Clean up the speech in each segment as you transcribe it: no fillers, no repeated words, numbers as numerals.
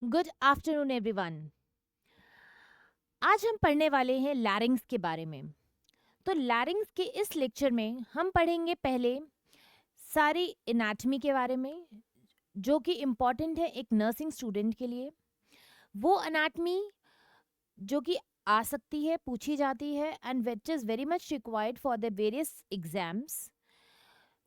Good afternoon everyone. आज हम पढ़ने वाले हैं लैरिंग्स के बारे में। तो लैरिंग्स के इस लेक्चर में हम पढ़ेंगे पहले सारी एनाटॉमी के बारे में, जो कि इम्पॉर्टेंट है एक नर्सिंग स्टूडेंट के लिए। वो एनाटॉमी जो कि आ सकती है, पूछी जाती है and which is very much required for the various exams.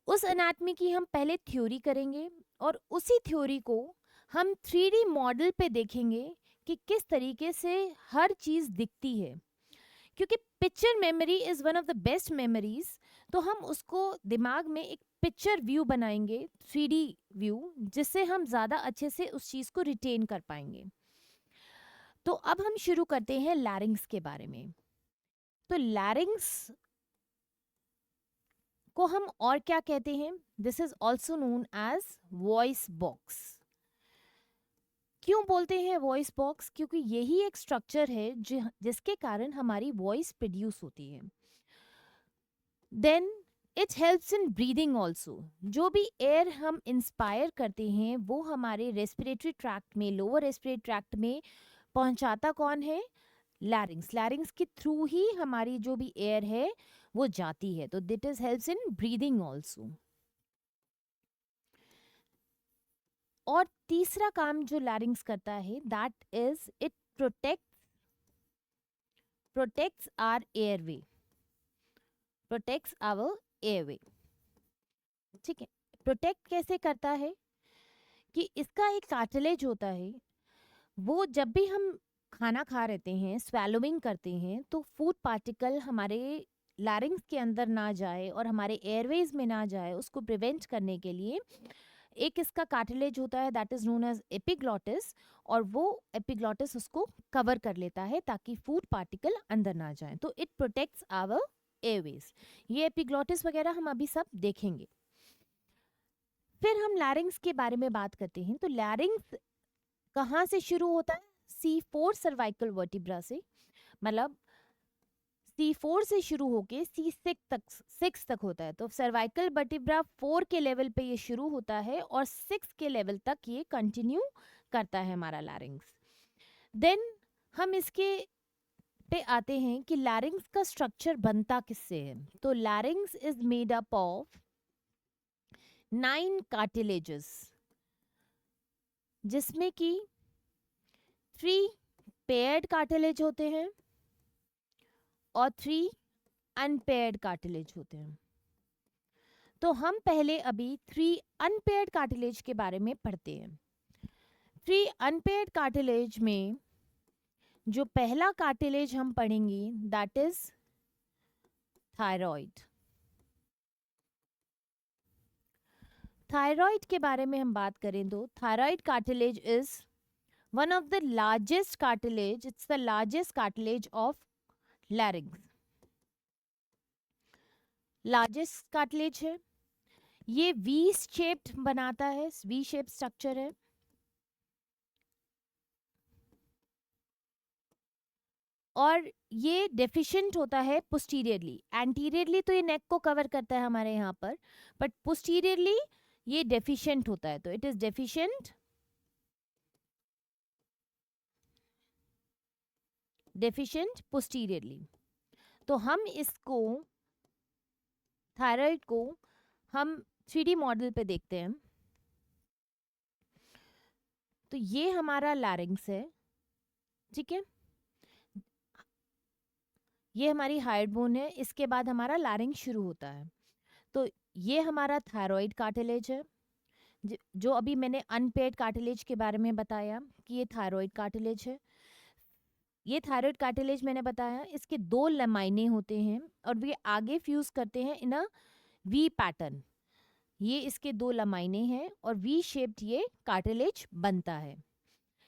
उस एनाटॉमी की हम पहले थ्योरी करेंगे और उसी थ्योरी को हम 3D मॉडल पे देखेंगे कि किस तरीके से हर चीज़ दिखती है, क्योंकि picture memory is one of the best memories. तो हम उसको दिमाग में एक पिक्चर व्यू बनाएंगे, 3D व्यू, जिससे हम ज़्यादा अच्छे से उस चीज़ को रिटेन कर पाएंगे। तो अब हम शुरू करते हैं लैरिंग्स के बारे में। तो लैरिंग्स को हम और क्या कहते हैं? This is also known as voice box. क्यों बोलते हैं वॉइस बॉक्स? क्योंकि यही एक स्ट्रक्चर है जिसके कारण हमारी वॉइस प्रोड्यूस होती है। Then it helps in breathing also. जो भी एयर हम इंस्पायर करते हैं वो हमारे रेस्पिरेटरी ट्रैक्ट में, लोअर रेस्पिरेटरी ट्रैक्ट में पहुंचाता कौन है? लैरिंग्स। लैरिंग्स के थ्रू ही हमारी जो भी एयर है वो जाती है। तो that is helps in breathing also. और तीसरा काम जो लैरिंग्स करता है, that is it protects our airway. Protects our airway. ठीक है। प्रोटेक्ट कैसे करता है? कि इसका एक कार्टिलेज होता है, वो जब भी हम खाना खा रहते हैं, स्वैलोइंग करते हैं, तो फूड पार्टिकल हमारे लैरिंग्स के अंदर ना जाए और हमारे एयरवेज में ना जाए, उसको प्रिवेंट करने के लिए एक इसका कार्टिलेज होता है, that is known as epiglottis. और वो एपिग्लॉटिस उसको कवर कर लेता है ताकि फूड पार्टिकल अंदर ना जाए। तो इट प्रोटेक्ट्स आवर एयरवेज। ये एपिग्लॉटिस वगैरह हम अभी सब देखेंगे। फिर हम लैरिंग्स के बारे में बात करते हैं। तो लैरिंग्स कहाँ से शुरू होता है? C4 सर्वाइकल वर्टिब्रा से। मतलब C4 से शुरू होके C6 तक होता है। तो सर्वाइकल वर्टिब्रा 4 के लेवल पे ये शुरू होता है और 6 के लेवल तक ये कंटिन्यू करता है हमारा लैरिंग्स। देन हम इसके पे आते हैं कि लैरिंग्स का स्ट्रक्चर बनता किससे है। तो लैरिंग्स is made up of 9 cartilages, जिसमें कि 3 पेयर्ड कार्टिलेज होते हैं और 3 अनपेयर्ड कार्टिलेज होते हैं। तो हम पहले अभी 3 अनपेयर्ड कार्टिलेज के बारे में पढ़ते हैं। 3 अनपेयर्ड कार्टिलेज में जो पहला कार्टिलेज हम पढ़ेंगे, दैट इज थायराइड। थायराइड के बारे में हम बात करें तो thyroid cartilage is one of the largest cartilage, it's the largest cartilage of लैरिंग्स। Largest cartilage है ये, वी शेप्ड बनाता है, वी शेप स्ट्रक्चर है। और ये डेफिशिएंट होता है पोस्टीरियरली। एंटीरियरली तो ये नेक को कवर करता है हमारे यहाँ पर, बट पोस्टीरियरली ये डेफिशिएंट होता है। तो इट इज डेफिशिएंट पोस्टीरियरली। तो हम इसको, थायराइड को हम 3D मॉडल पे देखते हैं। तो ये हमारा लैरिंग्स है, ठीक है। ये हमारी हाइड बोन है, इसके बाद हमारा लैरिंग शुरू होता है। तो ये हमारा थायराइड कार्टिलेज है, जो अभी मैंने अनपेयर्ड कार्टिलेज के बारे में बताया कि ये थायराइड कार्टिलेज है। ये थायराइड कार्टिलेज मैंने बताया, इसके 2 लमाइने होते हैं और वे आगे फ्यूज करते हैं इन अ वी पैटर्न। ये इसके 2 लमाइने हैं और वी शेप्ड ये कार्टिलेज बनता है।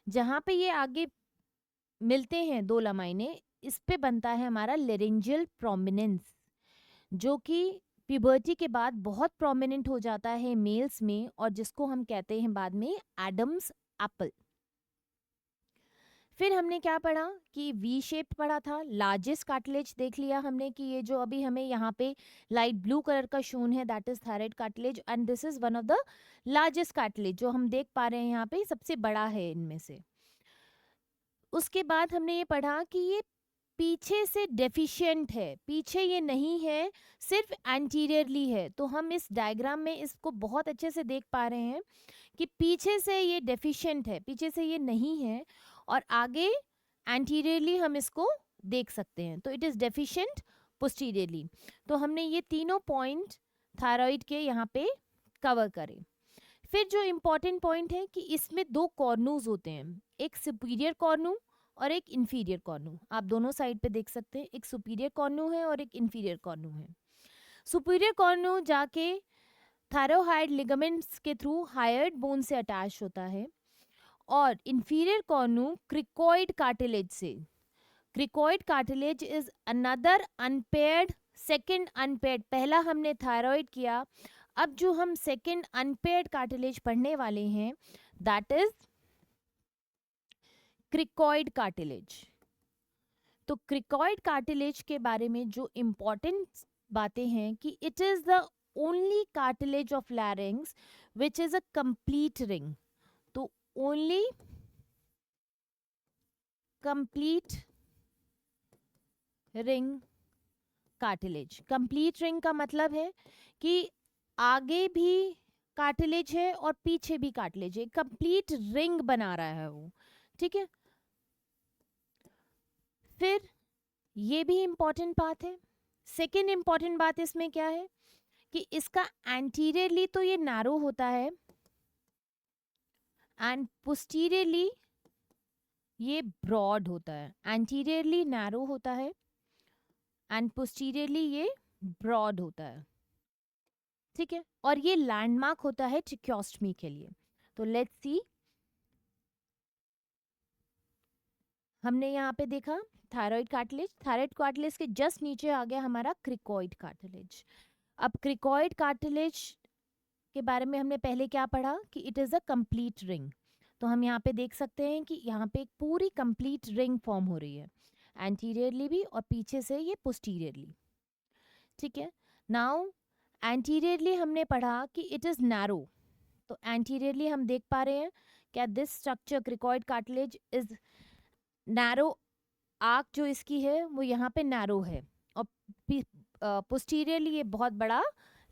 जहाँ पे ये आगे मिलते हैं 2 लमाइने, इस पे बनता है हमारा लेरिंजियल प्रोमिनेंस, जो कि प्यूबर्टी के बाद बहुत प्रोमिनेंट हो जाता है मेल्स में, और जिसको हम कहते हैं बाद में एडम्स एप्पल। फिर हमने क्या पढ़ा कि वी शेप पढ़ा था, लार्जेस्ट कार्टिलेज देख लिया हमने कि ये जो अभी हमें यहाँ पे लाइट ब्लू कलर का शोन है, that is thyroid cartilage and this is one of the largest cartilage जो हम देख पा रहे हैं यहाँ पे, सबसे बड़ा है इनमें से। उसके बाद हमने ये पढ़ा कि ये पीछे से डेफिशिएंट है, पीछे ये नहीं है, सिर्फ एंटीरियरली है। तो हम इस डायग्राम में इसको बहुत अच्छे से देख पा रहे हैं कि पीछे से ये डेफिशिएंट है, पीछे से ये नहीं है, और आगे एंटीरियरली हम इसको देख सकते हैं। तो इट इज़ डेफिशिएंट पोस्टीरियरली। तो हमने ये तीनों पॉइंट थायराइड के यहाँ पे कवर करे। फिर जो इम्पोर्टेंट पॉइंट है कि इसमें दो कॉर्नूज होते हैं, एक सुपीरियर कॉर्नू और एक इंफीरियर कॉर्नू। आप दोनों साइड पे देख सकते हैं, एक सुपीरियर कॉर्नू है और एक इंफीरियर कॉर्नू है। सुपीरियर कॉर्नू जाके थायरोहाइड लिगामेंट्स के थ्रू हायर्ड बोन से अटैच होता है, और इंफीरियर कॉर्नू क्रिकॉइड कार्टिलेज से। Cricoid cartilage is another unpaired, second unpaired. पहला हमने थायराइड किया, अब जो हम सेकंड अनपेयर्ड कार्टिलेज पढ़ने वाले हैं दैट इज क्रिकॉइड कार्टिलेज। तो क्रिकॉइड कार्टिलेज के बारे में जो इम्पोर्टेंट बातें हैं कि it is the only cartilage of larynx which is a complete ring. तो only complete ring cartilage. Complete ring का मतलब है कि आगे भी कार्टिलेज है और पीछे भी कार्टिलेज है, कंप्लीट रिंग बना रहा है वो, ठीक है। फिर ये भी इंपॉर्टेंट बात है। सेकेंड इंपॉर्टेंट बात इसमें क्या है कि इसका एंटीरियरली तो ये नैरो होता है एंड पोस्टीरियरली ये ब्रॉड होता है। एंटीरियरली नैरो होता है एंड पोस्टीरियरली ये ब्रॉड होता है, ठीक है। और ये लैंडमार्क होता है ट्रिक्योस्टमी के लिए। तो लेट्स सी, हमने यहाँ पे देखा थायराइड कार्टिलेज, थायराइड कार्टिलेज के जस्ट नीचे आ गया हमारा क्रिकॉइड कार्टिलेज। अब क्रिकॉइड कार्टिलेज के बारे में हमने पहले क्या पढ़ा कि it is a complete ring. तो हम यहाँ पे देख सकते हैं कि यहाँ पे एक पूरी कंप्लीट रिंग फॉर्म हो रही है, एंटीरियरली भी और पीछे से ये पोस्टीरियरली, ठीक है। नाउ एंटीरियरली हमने पढ़ा कि इट इज़ नैरो। तो एंटीरियरली हम देख पा रहे हैं क्या this structure cricoid cartilage is narrow, arc जो इसकी है वो यहाँ पे नैरो है, और पोस्टीरियरली ये बहुत बड़ा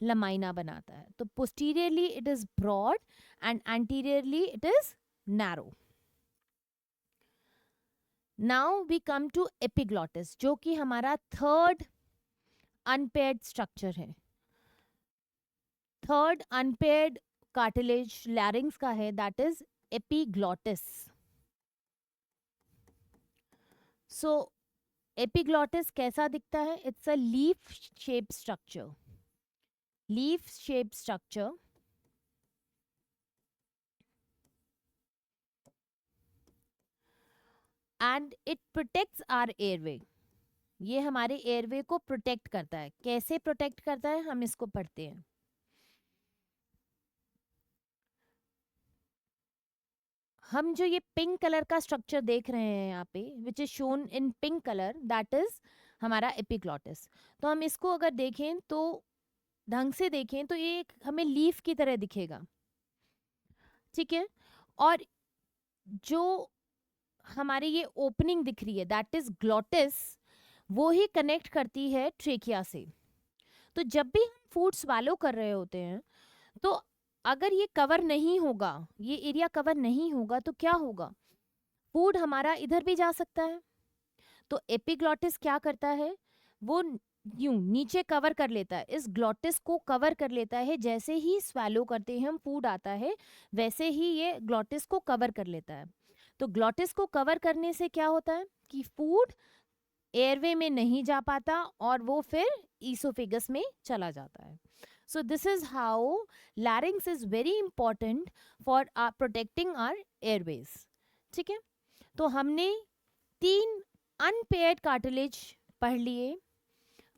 लमाइना बनाता है। तो posteriorly it is broad and anteriorly it is narrow. Now we come to epiglottis, जो कि हमारा थर्ड अनपेयर्ड स्ट्रक्चर है। थर्ड अनपेयर्ड कार्टिलेज लैरिंग्स का है, that is epiglottis. So epiglottis कैसा दिखता है? It's a leaf shape structure, leaf shape structure, and it protects our airway. ये हमारे एयरवे को प्रोटेक्ट करता है। कैसे प्रोटेक्ट करता है हम इसको पढ़ते हैं। हम जो ये पिंक कलर का स्ट्रक्चर देख रहे हैं यहाँ पे, which is shown in pink colour, that is हमारा एपिग्लॉटिस। तो हम इसको अगर देखें तो ढंग से देखें तो ये हमें लीफ की तरह दिखेगा, ठीक है। और जो हमारी ये ओपनिंग दिख रही है दैट इज ग्लॉटिस, वो ही कनेक्ट करती है ट्रेकिया से। तो जब भी हम फूड स्वालो कर रहे होते हैं तो अगर ये कवर नहीं होगा, ये एरिया कवर नहीं होगा, तो क्या होगा? फूड हमारा इधर भी जा सकता है। तो एपिग्लॉटिस क्या करता है, वो यूं नीचे कवर कर लेता है, इस ग्लॉटिस को कवर कर लेता है। जैसे ही स्वेलो करते हैं हम, फूड आता है, वैसे ही ये ग्लॉटिस को कवर कर लेता है। तो ग्लॉटिस को कवर करने से क्या होता है कि फूड एयरवे में नहीं जा पाता और वो फिर ईसोफेगस में चला जाता है। So this is how larynx is very important for protecting our airways, ठीक है। तो हमने 3 अनपेयर्ड कार्टिलेज पढ़ लिए।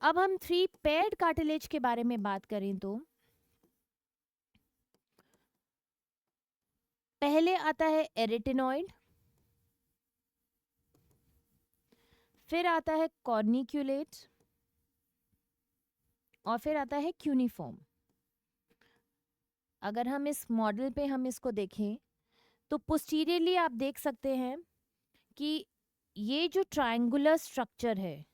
अब हम 3 पेयर्ड कार्टिलेज के बारे में बात करें तो पहले आता है एरिटेनॉइड, फिर आता है कॉर्निक्यूलेट, और फिर आता है क्यूनिफॉर्म। अगर हम इस मॉडल पे हम इसको देखें तो पोस्टीरियरली आप देख सकते हैं कि ये जो ट्रायंगुलर स्ट्रक्चर है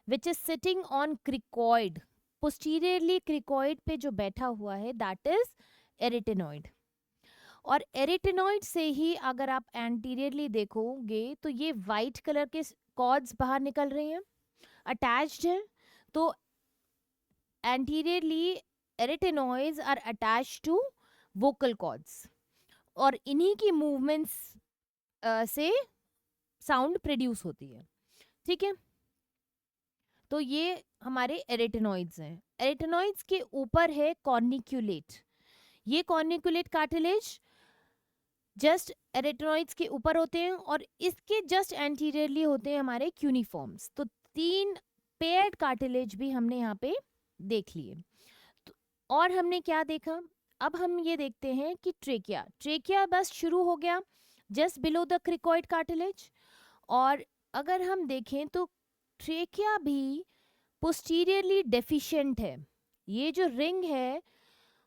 which is sitting on cricoid, posteriorly cricoid पे जो बैठा हुआ है, दैट इज एरिटेनॉइड। और एरिटेनॉइड से ही अगर आप एंटीरियरली देखोगे तो ये वाइट कलर के कॉर्ड्स बाहर निकल रहे हैं, अटैच्ड हैं। तो anteriorly arytenoids are attached to vocal cords, और इन्हीं की मूवमेंट्स से साउंड प्रोड्यूस होती है। ठीक है, तो ये हमारे एरिटेनॉइड्स हैं। एरिटेनॉइड्स के ऊपर है कॉर्निक्यूलेट। ये कॉर्निक्यूलेट कार्टिलेज जस्ट एरिटेनॉइड्स के ऊपर होते हैं, और इसके जस्ट एंटीरियरली होते हैं हमारे क्यूनिफॉर्म्स। तो 3 पेयर्ड कार्टिलेज भी हमने यहाँ पे देख लिए। तो और हमने क्या देखा, अब हम ये देखते हैं कि ट्रेकिया, ट्रेकिया बस शुरू हो गया just below the cricoid cartilage. और अगर हम देखें तो ट्रेकिया भी पोस्टीरियरली डेफिशिएंट है। ये जो रिंग है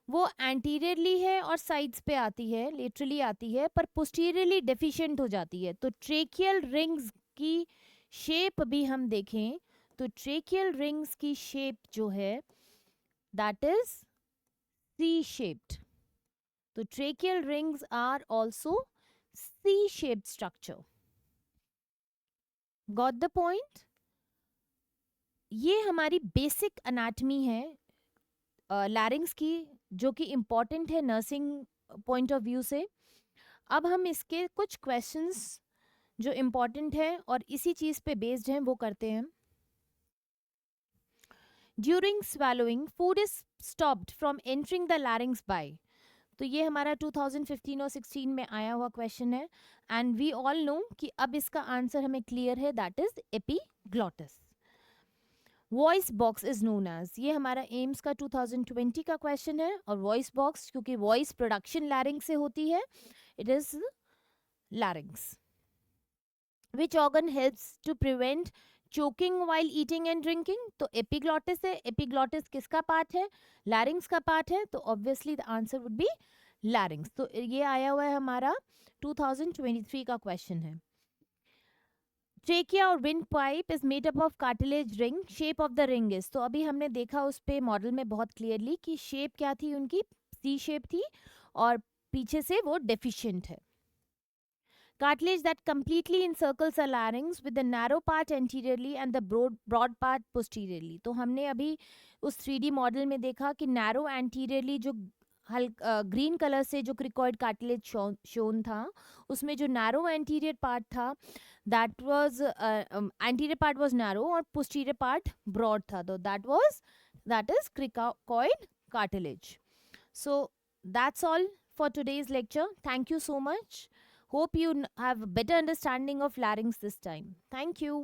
वो एंटीरियरली है और साइड्स पे आती है, लेटरली आती है, पर पोस्टीरियरली डेफिशिएंट हो जाती है। तो ट्रेकियल रिंग्स की शेप भी हम देखें तो ट्रेकियल रिंग्स की शेप जो है दैट इज सी शेप्ड। तो tracheal rings are also C shaped structure. Got the point? ये हमारी बेसिक एनाटमी है लैरिंग्स की, जो कि इम्पॉर्टेंट है नर्सिंग पॉइंट ऑफ व्यू से। अब हम इसके कुछ क्वेश्चंस जो इम्पॉर्टेंट है और इसी चीज़ पे बेस्ड हैं वो करते हैं। During swallowing food is stopped from entering the larynx by. तो ये हमारा 2015 और 16 में आया हुआ क्वेश्चन है, एंड वी ऑल नो कि अब इसका आंसर हमें क्लियर है, that is epiglottis. Voice box is known as, ये हमारा एम्स का 2020 का क्वेश्चन है। और वॉइस बॉक्स क्योंकि वॉइस प्रोडक्शन लैरिंग से होती है, it is larynx. Which organ helps to prevent choking while eating and drinking? तो एपिग्लॉटिस है। एपिग्लॉटिस किसका पार्ट है? लैरिंग्स का पार्ट है। तो obviously the answer would be larynx. तो ये आया हुआ है हमारा 2023 का क्वेश्चन है। ट्रेकिया और wind pipe is made up of cartilage ring, shape of the ring is. तो अभी हमने देखा उस पे मॉडल में बहुत क्लियरली कि शेप क्या थी उनकी, सी शेप थी, और पीछे से वो डेफिशिएंट है। Cartilage that completely encircles the larynx with the narrow part anteriorly and the broad part posteriorly. तो हमने अभी उस 3D मॉडल में देखा कि नैरो एंटीरियरली जो ग्रीन कलर से जो क्रिकॉइड कार्टिलेज शोन था, उसमें जो नैरो एंटीरियर पार्ट था that was anterior part was narrow और पोस्टीरियर पार्ट ब्रॉड था, तो that is cricoid cartilage. So that's all for today's lecture. Thank you so much. Hope you have a better understanding of larynx this time. Thank you.